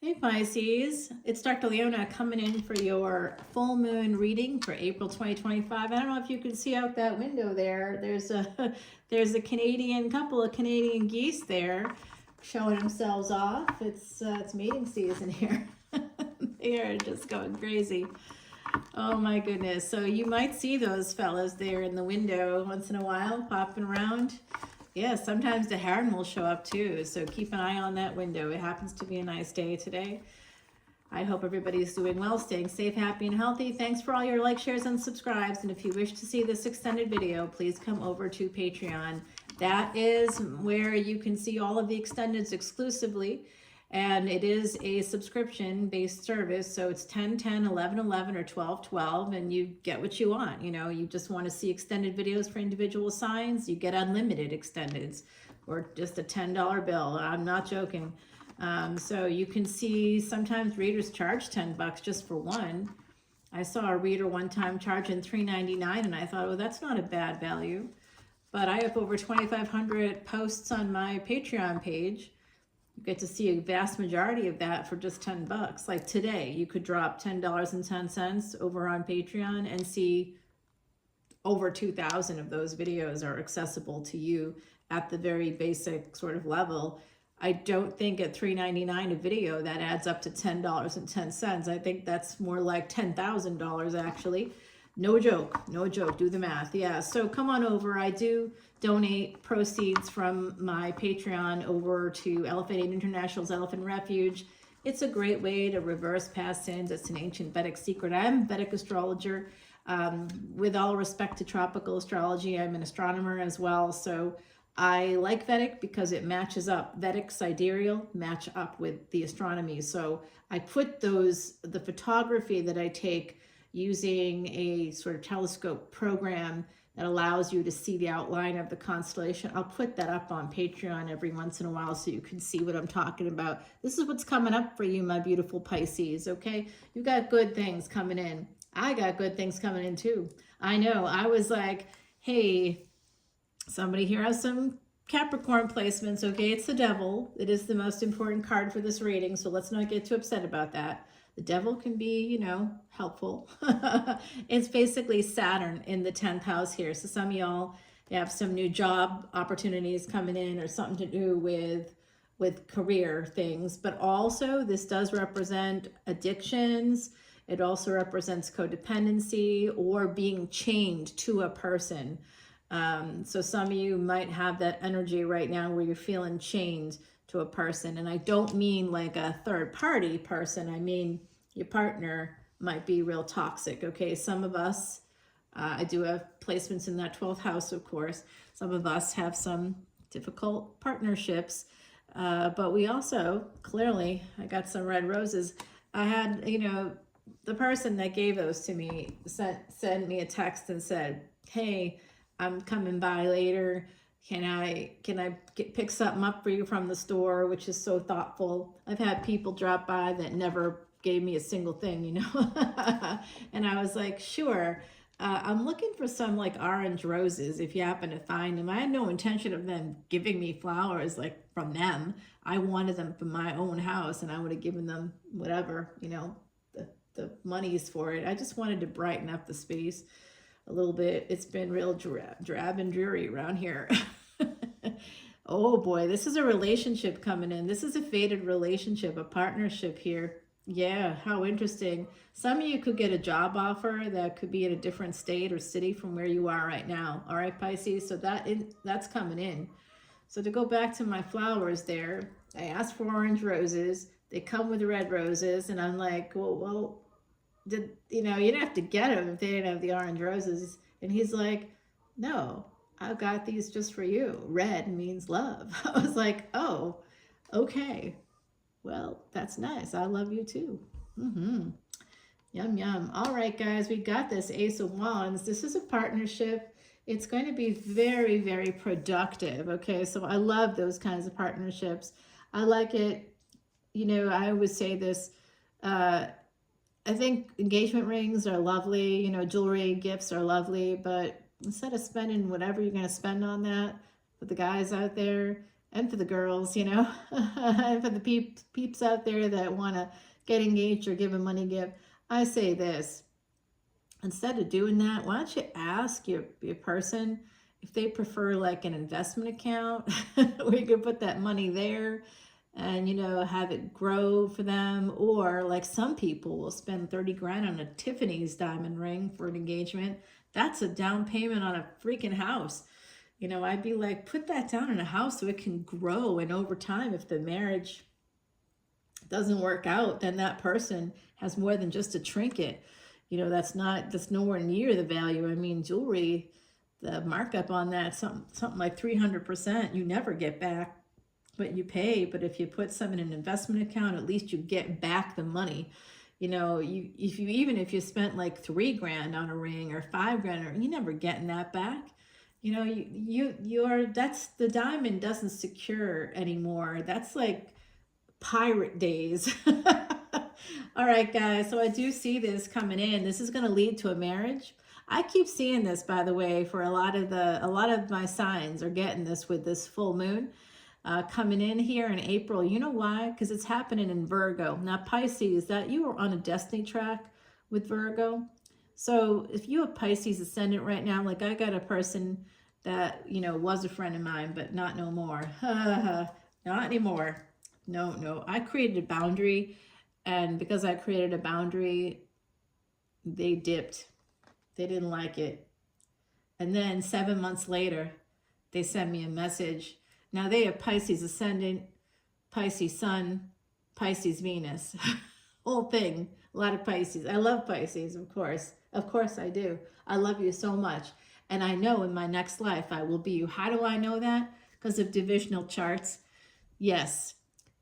Hey Pisces, it's Dr. Leona coming in for your full moon reading for April 2025. I don't know if you can see out that window there. There's a there's a Canadian couple of Canadian geese there showing themselves off. It's mating season here. They are just going crazy. Oh my goodness. So you might see those fellas there in the window once in a while popping around. Yeah, sometimes the heron will show up too, so keep an eye on that window. It happens to be a nice day today. I hope everybody's doing well, staying safe, happy, and healthy. Thanks for all your likes, shares, and subscribes. And if you wish to see this extended video, please come over to Patreon. That is where you can see all of the extendeds exclusively. And it is a subscription-based service, so it's 10, 10, 11, 11, or 12, 12, and you get what you want. You know, you just want to see extended videos for individual signs, you get unlimited extendeds, or just a $10 bill. I'm not joking. So you can see sometimes readers charge $10 just for one. I saw a reader one time charging $3.99, and I thought, oh, that's not a bad value. But I have over 2,500 posts on my Patreon page. You get to see a vast majority of that for just $10. Like today, you could drop $10.10 over on Patreon and see over 2,000 of those videos are accessible to you at the very basic sort of level. I don't think at $3.99 a video that adds up to $10.10. I think that's more like $10,000 actually. No joke, no joke, do the math. Yeah, so come on over. I do donate proceeds from my Patreon over to Elephant Aid International's Elephant Refuge. It's a great way to reverse past sins. It's an ancient Vedic secret. I'm a Vedic astrologer. With all respect to tropical astrology, I'm an astronomer as well. So I like Vedic because it matches up. Vedic sidereal match up with the astronomy. So I put the photography that I take using a sort of telescope program that allows you to see the outline of the constellation. I'll put that up on Patreon every once in a while so you can see what I'm talking about. This is what's coming up for you, my beautiful Pisces, okay? You got good things coming in. I got good things coming in too. I know, I was like, hey, somebody here has some Capricorn placements, okay? It's the devil. It is the most important card for this reading, so let's not get too upset about that. The devil can be, you know, helpful. It's basically Saturn in the 10th house here. So some of y'all have some new job opportunities coming in or something to do with career things. But also this does represent addictions. It also represents codependency or being chained to a person. So some of you might have that energy right now where you're feeling chained to a person. And I don't mean like a third party person. I mean, your partner might be real toxic. Okay. Some of us, I do have placements in that 12th house, of course. Some of us have some difficult partnerships. But we also, clearly, I got some red roses. I had, you know, the person that gave those to me sent me a text and said, hey, I'm coming by later. Can I pick something up for you from the store, which is so thoughtful. I've had people drop by that never gave me a single thing, you know. And I was like, sure. I'm looking for some like orange roses if you happen to find them. I had no intention of them giving me flowers like from them. I wanted them from my own house and I would have given them whatever, you know, the money's for it. I just wanted to brighten up the space a little bit. It's been real drab and dreary around here. Oh boy, this is a relationship coming in. This is a fated relationship, a partnership here. Yeah, how interesting. Some of you could get a job offer that could be in a different state or city from where you are right now. All right, Pisces, so that's coming in. So to go back to my flowers there, I asked for orange roses. They come with red roses, and I'm like, well, you didn't have to get them if they didn't have the orange roses. And he's like, no, I've got these just for you. Red means love. I was like, oh, okay. Well, that's nice. I love you too. Yum, yum. All right, guys, we got this Ace of Wands. This is a partnership. It's going to be very, very productive. Okay, so I love those kinds of partnerships. I like it. You know, I always say this, I think engagement rings are lovely, you know, jewelry, gifts are lovely, but instead of spending whatever you're going to spend on that, for the guys out there, and for the girls, you know, and for the peeps out there that want to get engaged or give a money gift. I say this, instead of doing that, why don't you ask your person if they prefer like an investment account where you can put that money there and, you know, have it grow for them. Or like some people will spend 30 grand on a Tiffany's diamond ring for an engagement. That's a down payment on a freaking house. You know, I'd be like, put that down in a house so it can grow. And over time, if the marriage doesn't work out, then that person has more than just a trinket. You know, that's nowhere near the value. I mean, jewelry, the markup on that, something like 300%, you never get back what you pay. But if you put some in an investment account, at least you get back the money. You know, even if you spent like 3 grand on a ring or 5 grand, you're never getting that back. You know, that's, the diamond doesn't secure anymore. That's like pirate days. All right, guys, so I do see this coming in. This is going to lead to a marriage. I keep seeing this, by the way, for a lot of my signs are getting this with this full moon coming in here in April. You know why? Because it's happening in Virgo. Now, Pisces, that you are on a destiny track with Virgo. So if you have Pisces ascendant right now, like I got a person that, you know, was a friend of mine, but not no more. Not anymore. No. I created a boundary, and because I created a boundary, they dipped. They didn't like it. And then 7 months later, they sent me a message. Now they have Pisces ascendant, Pisces sun, Pisces Venus. Whole thing. A lot of Pisces. I love Pisces, of course. Of course I do. I love you so much. And I know in my next life I will be you. How do I know that? Because of divisional charts. Yes.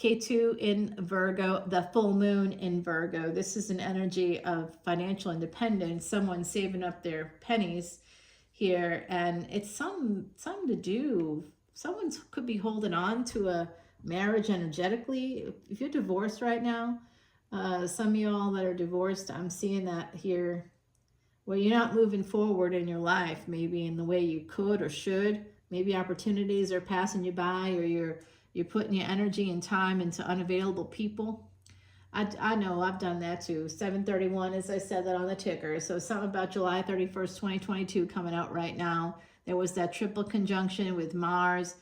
K2 in Virgo, the full moon in Virgo. This is an energy of financial independence, someone saving up their pennies here. And it's something to do. Someone could be holding on to a marriage energetically. If you're divorced right now, some of y'all that are divorced, I'm seeing that here, where you're not moving forward in your life, maybe in the way you could or should. Maybe opportunities are passing you by, or you're putting your energy and time into unavailable people. I know I've done that too. 731, as I said that on the ticker. So something about July 31st, 2022 coming out right now. There was that triple conjunction with Mars,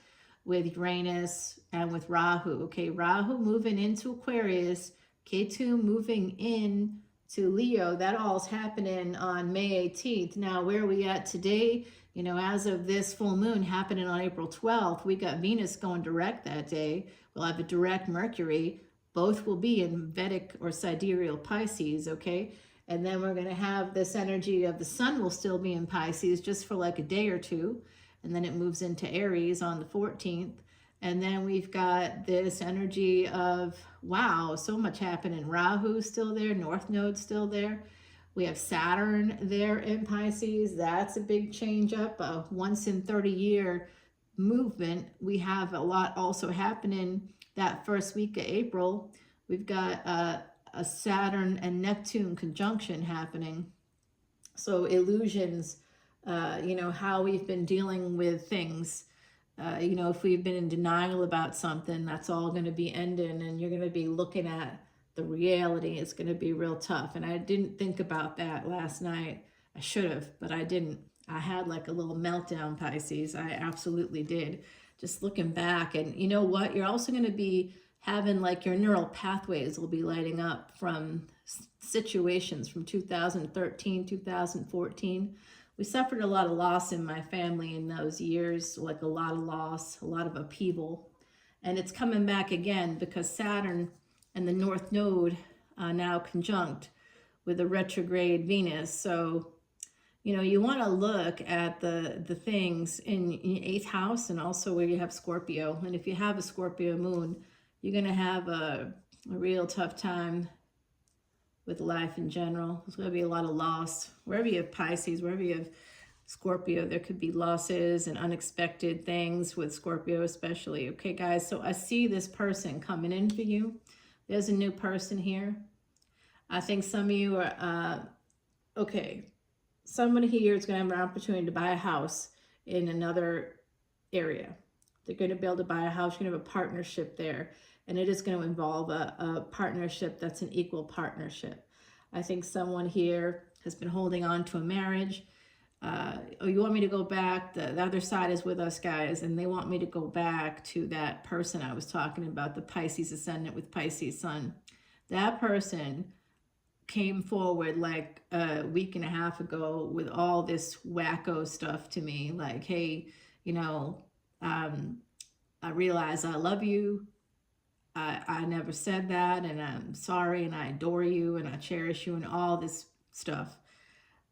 with Uranus, and with Rahu. Okay, Rahu moving into Aquarius, K2 moving in to Leo. That all's happening on May 18th. Now, where are we at today? You know, as of this full moon happening on April 12th, we got Venus going direct that day. We'll have a direct Mercury. Both will be in Vedic or sidereal Pisces, okay? And then we're going to have this energy of the sun will still be in Pisces just for like a day or two. And then it moves into Aries on the 14th. And then we've got this energy of, wow, so much happening. Rahu's still there. North Node's still there. We have Saturn there in Pisces. That's a big change up, a once in 30-year movement. We have a lot also happening that first week of April. We've got a Saturn and Neptune conjunction happening. So illusions, you know, how we've been dealing with things. You know, if we've been in denial about something, that's all going to be ending, and you're going to be looking at the reality. It's going to be real tough. And I didn't think about that last night. I should have, but I didn't. I had like a little meltdown, Pisces. I absolutely did. Just looking back. And you know what? You're also going to be having like your neural pathways will be lighting up from situations from 2013, 2014. We suffered a lot of loss in my family in those years, like a lot of loss, a lot of upheaval. And it's coming back again because Saturn and the North Node now conjunct with a retrograde Venus. So, you know, you want to look at the things in 8th house and also where you have Scorpio. And if you have a Scorpio moon, you're going to have a real tough time with life in general. There's going to be a lot of loss. Wherever you have Pisces, wherever you have Scorpio, there could be losses and unexpected things with Scorpio especially. Okay, guys, so I see this person coming in for you. There's a new person here. I think some of you are, okay, someone here is going to have an opportunity to buy a house in another area. They're going to be able to buy a house. You're going to have a partnership there. And it is going to involve a partnership that's an equal partnership. I think someone here has been holding on to a marriage. Oh, you want me to go back? The other side is with us, guys, and they want me to go back to that person I was talking about, the Pisces Ascendant with Pisces Sun. That person came forward like a week and a half ago with all this wacko stuff to me, like, hey, you know, I realize I love you. I never said that, and I'm sorry, and I adore you, and I cherish you, and all this stuff.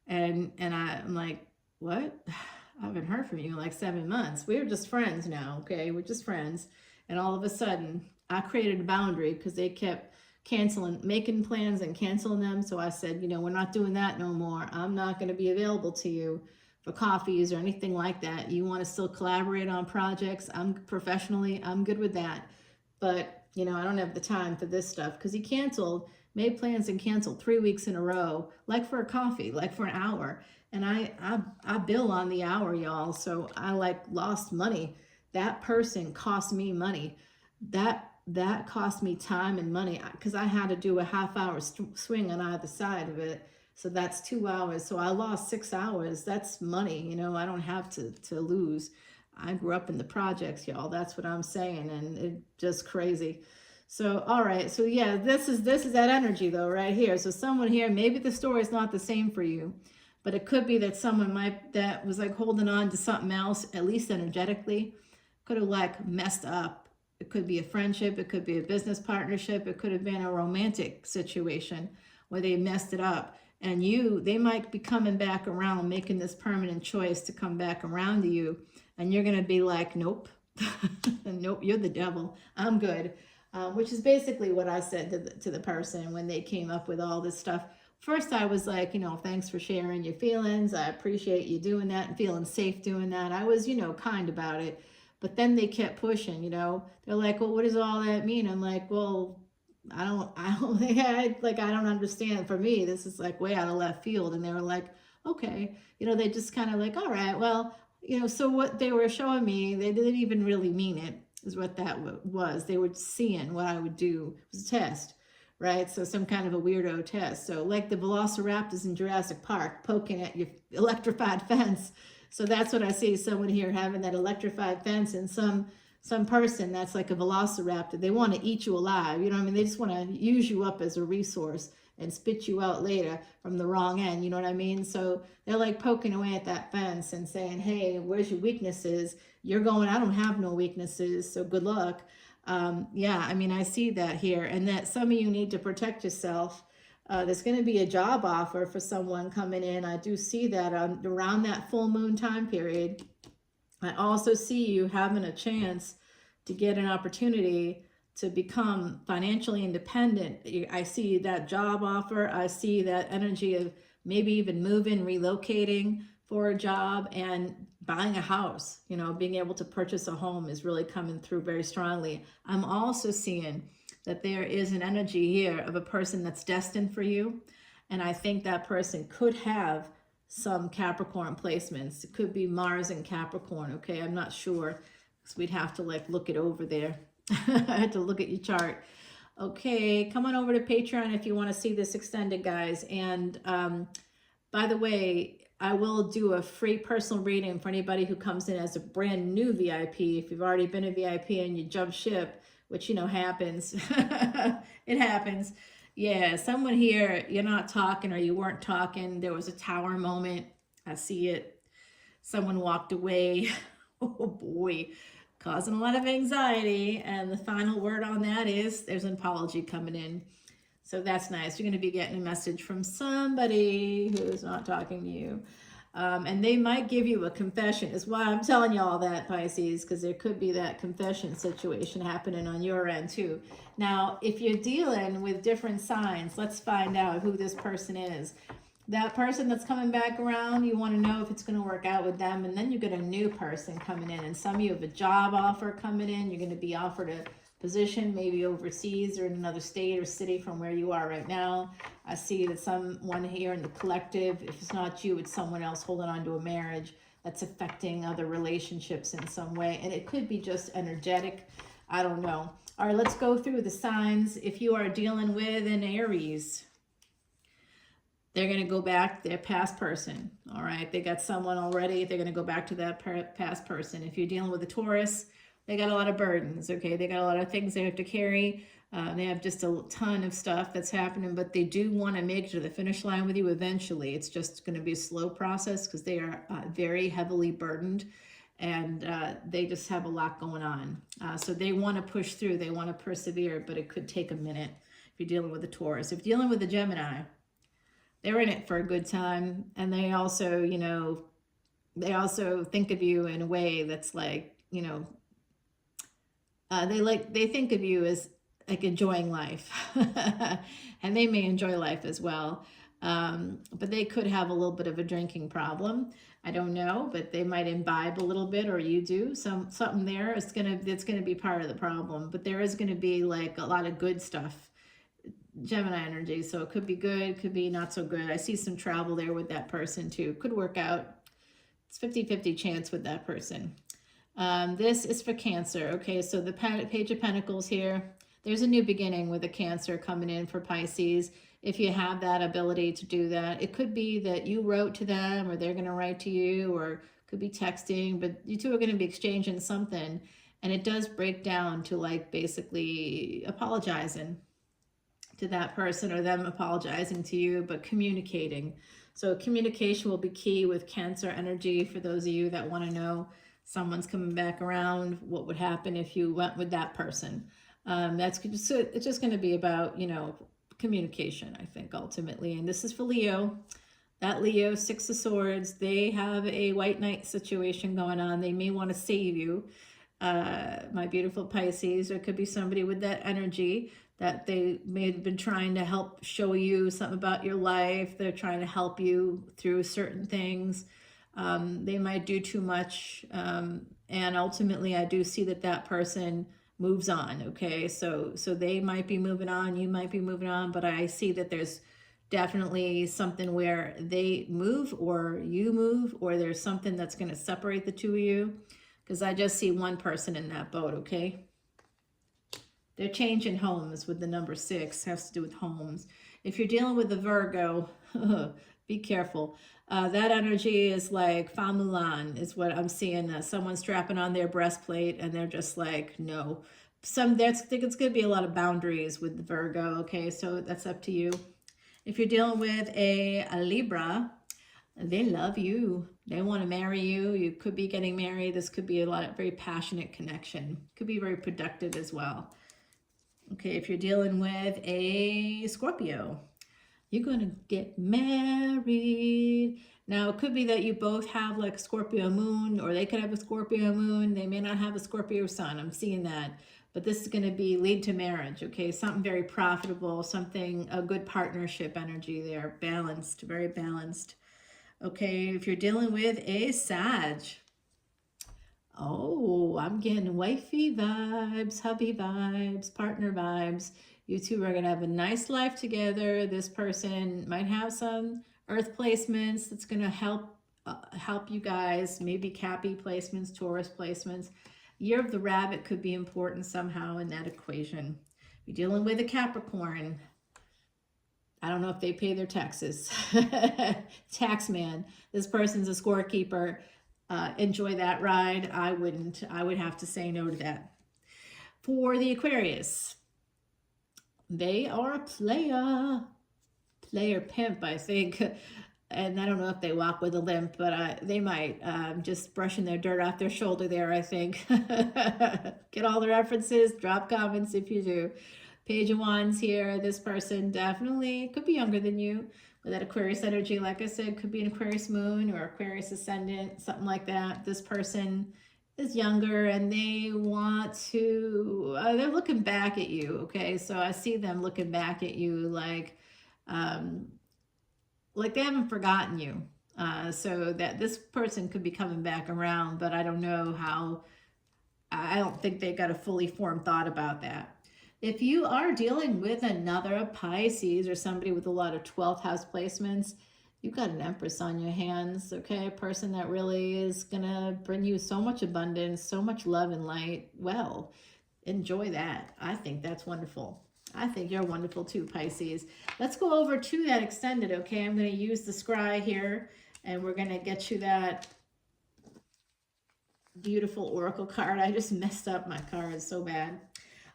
And I'm like, what? I haven't heard from you in like 7 months. We're just friends now, okay? We're just friends. And all of a sudden, I created a boundary because they kept making plans and canceling them. So I said, you know, we're not doing that no more. I'm not going to be available to you for coffees or anything like that. You want to still collaborate on projects? I'm good with that. But, you know, I don't have the time for this stuff, because he made plans and canceled 3 weeks in a row, like for a coffee, like for an hour. And I bill on the hour, y'all. So I like lost money. That person cost me money. That cost me time and money, because I had to do a half-hour swing on either side of it. So that's 2 hours. So I lost 6 hours. That's money. You know, I don't have to lose. I grew up in the projects, y'all. That's what I'm saying. And it's just crazy. So, all right. So yeah, this is that energy though, right here. So someone here, maybe the story is not the same for you, but it could be that someone that was like holding on to something else, at least energetically, could have like messed up. It could be a friendship. It could be a business partnership. It could have been a romantic situation where they messed it up. And they might be coming back around, making this permanent choice to come back around to you. And you're going to be like, nope, nope, you're the devil. I'm good. Which is basically what I said to the person when they came up with all this stuff. First, I was like, you know, thanks for sharing your feelings. I appreciate you doing that and feeling safe doing that. I was, you know, kind about it. But then they kept pushing, you know. They're like, well, what does all that mean? I'm like, well, I don't think I don't understand. For me, this is like way out of left field. And they were like, okay. You know, they just kind of like, all right, well, you know, so what they were showing me, they didn't even really mean it, is what that was. They were seeing what I would do. It was a test, right? So some kind of a weirdo test. So like the velociraptors in Jurassic Park poking at your electrified fence. So that's what I see, someone here having that electrified fence, and some person that's like a velociraptor. They want to eat you alive. You know what I mean? They just want to use you up as a resource and spit you out later from the wrong end. You know what I mean? So they're like poking away at that fence and saying, hey, where's your weaknesses? You're going, I don't have no weaknesses, so good luck. Yeah, I mean, I see that here, and that some of you need to protect yourself. There's going to be a job offer for someone coming in. I do see that around that full moon time period. I also see you having a chance to get an opportunity to become financially independent. I see that job offer. I see that energy of maybe even moving, relocating for a job, and buying a house. You know, being able to purchase a home is really coming through very strongly. I'm also seeing that there is an energy here of a person that's destined for you. And I think that person could have some Capricorn placements. It could be Mars and Capricorn, okay? I'm not sure, because we'd have to like look it over there. I had to look at your chart. Okay, come on over to Patreon if you want to see this extended, guys. And by the way, I will do a free personal reading for anybody who comes in as a brand new VIP. If you've already been a VIP and you jump ship, which, you know, happens. It happens. Yeah, someone here, you're not talking, or you weren't talking. There was a tower moment. I see it. Someone walked away. Oh, boy. Causing a lot of anxiety. And the final word on that is there's an apology coming in. So that's nice. You're going to be getting a message from somebody who's not talking to you. And they might give you a confession. Is why I'm telling you all that, Pisces, because there could be that confession situation happening on your end too. Now, if you're dealing with different signs, let's find out who this person is. That person that's coming back around, you want to know if it's going to work out with them. And then you get a new person coming in. And some of you have a job offer coming in. You're going to be offered a position, maybe overseas or in another state or city from where you are right now. I see that someone here in the collective, if it's not you, it's someone else holding on to a marriage. that's affecting other relationships in some way. And it could be just energetic. I don't know. All right, let's go through the signs. If you are dealing with an Aries, they're going to go back to their past person. All right, they got someone already. They're going to go back to that past person. If you're dealing with a Taurus, they got a lot of burdens. Okay, they got a lot of things they have to carry. They have just a ton of stuff that's happening, but they do want to make it to the finish line with you eventually. It's just going to be a slow process because they are very heavily burdened, and they just have a lot going on. So they want to push through. They want to persevere, but it could take a minute if you're dealing with a Taurus. If you're dealing with a Gemini, they're in it for a good time, and they also, you know, they also think of you in a way that's like, you know, they think of you as like enjoying life, and they may enjoy life as well, but they could have a little bit of a drinking problem. I don't know, but they might imbibe a little bit, or you do something there. It's gonna be part of the problem, but there is gonna be like a lot of good stuff. Gemini energy, so it could be good, could be not so good. I see some travel there with that person too. Could work out. It's 50-50 chance with that person. This is for Cancer. Okay, so the Page of Pentacles here. There's a new beginning with a Cancer coming in for Pisces. If you have that ability to do that, it could be that you wrote to them, or they're going to write to you, or could be texting, but you two are going to be exchanging something, and it does break down to like basically apologizing to that person, or them apologizing to you, but communicating. So communication will be key with Cancer energy. For those of you that want to know someone's coming back around, what would happen if you went with that person? It's just going to be about, you know, communication, I think, ultimately. And this is for Leo. That Leo, Six of Swords, they have a white knight situation going on. They may want to save you, my beautiful Pisces. Or it could be somebody with that energy that they may have been trying to help show you something about your life. They're trying to help you through certain things. They might do too much. And ultimately, I do see that person moves on. Okay, so they might be moving on, you might be moving on, but I see that there's definitely something where they move, or you move, or there's something that's going to separate the two of you, because I just see one person in that boat. Okay, they're changing homes with the number 6, has to do with homes. If you're dealing with the Virgo, be careful. That energy is like Femme Mulan is what I'm seeing. Someone strapping on their breastplate, and they're just like, no. I think it's going to be a lot of boundaries with the Virgo. Okay, so that's up to you. If you're dealing with a Libra, they love you. They want to marry you. You could be getting married. This could be a lot of very passionate connection. Could be very productive as well. Okay, if you're dealing with a Scorpio, you're going to get married. Now, it could be that you both have like a Scorpio moon, or they could have a Scorpio moon. They may not have a Scorpio sun. I'm seeing that. But this is going to be lead to marriage, okay? Something very profitable, something, a good partnership energy there. Balanced, very balanced. Okay, if you're dealing with a Sag, oh, I'm getting wifey vibes, hubby vibes, partner vibes. You two are going to have a nice life together. This person might have some earth placements that's going to help you guys. Maybe Cappy placements, Taurus placements. Year of the Rabbit could be important somehow in that equation. You're dealing with a Capricorn. I don't know if they pay their taxes. Tax man. This person's a scorekeeper. Enjoy that ride. I wouldn't. I would have to say no to that. For the Aquarius, they are a player pimp, I think. And I don't know if they walk with a limp, but they might. Just brushing their dirt off their shoulder there, I think. Get all the references. Drop comments if you do. Page of Wands here. This person definitely could be younger than you. With that Aquarius energy, like I said, could be an Aquarius moon or Aquarius ascendant, something like that. This person is younger, and they want to, they're looking back at you, okay? So I see them looking back at you like they haven't forgotten you. So that this person could be coming back around, but I don't know how, I don't think they got a fully formed thought about that. If you are dealing with another Pisces or somebody with a lot of 12th house placements, You've got an Empress on your hands, okay? A person that really is gonna bring you so much abundance, so much love and light. Well, enjoy that. I think that's wonderful. I think you're wonderful too, Pisces. Let's go over to that extended, okay? I'm gonna use the scry here, and we're gonna get you that beautiful oracle card. I just messed up my cards so bad.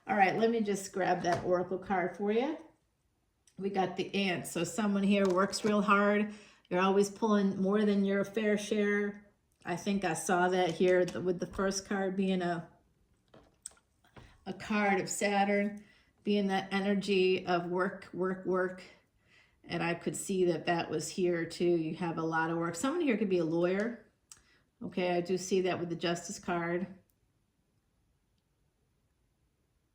All right, let me just grab that oracle card for you. We got the ant. So someone here works real hard. You're always pulling more than your fair share. I think I saw that here with the first card being a card of Saturn, being that energy of work, work, work. And I could see that that was here too. You have a lot of work. Someone here could be a lawyer. Okay, I do see that with the Justice card.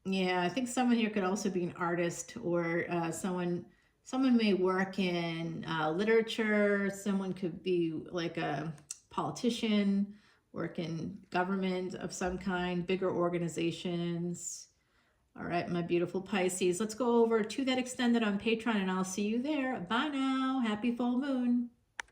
Yeah, I think someone here could also be an artist, or someone may work in literature. Someone could be like a politician, work in government of some kind, bigger organizations. All right, my beautiful Pisces. Let's go over to that extended on Patreon, and I'll see you there. Bye now. Happy full moon.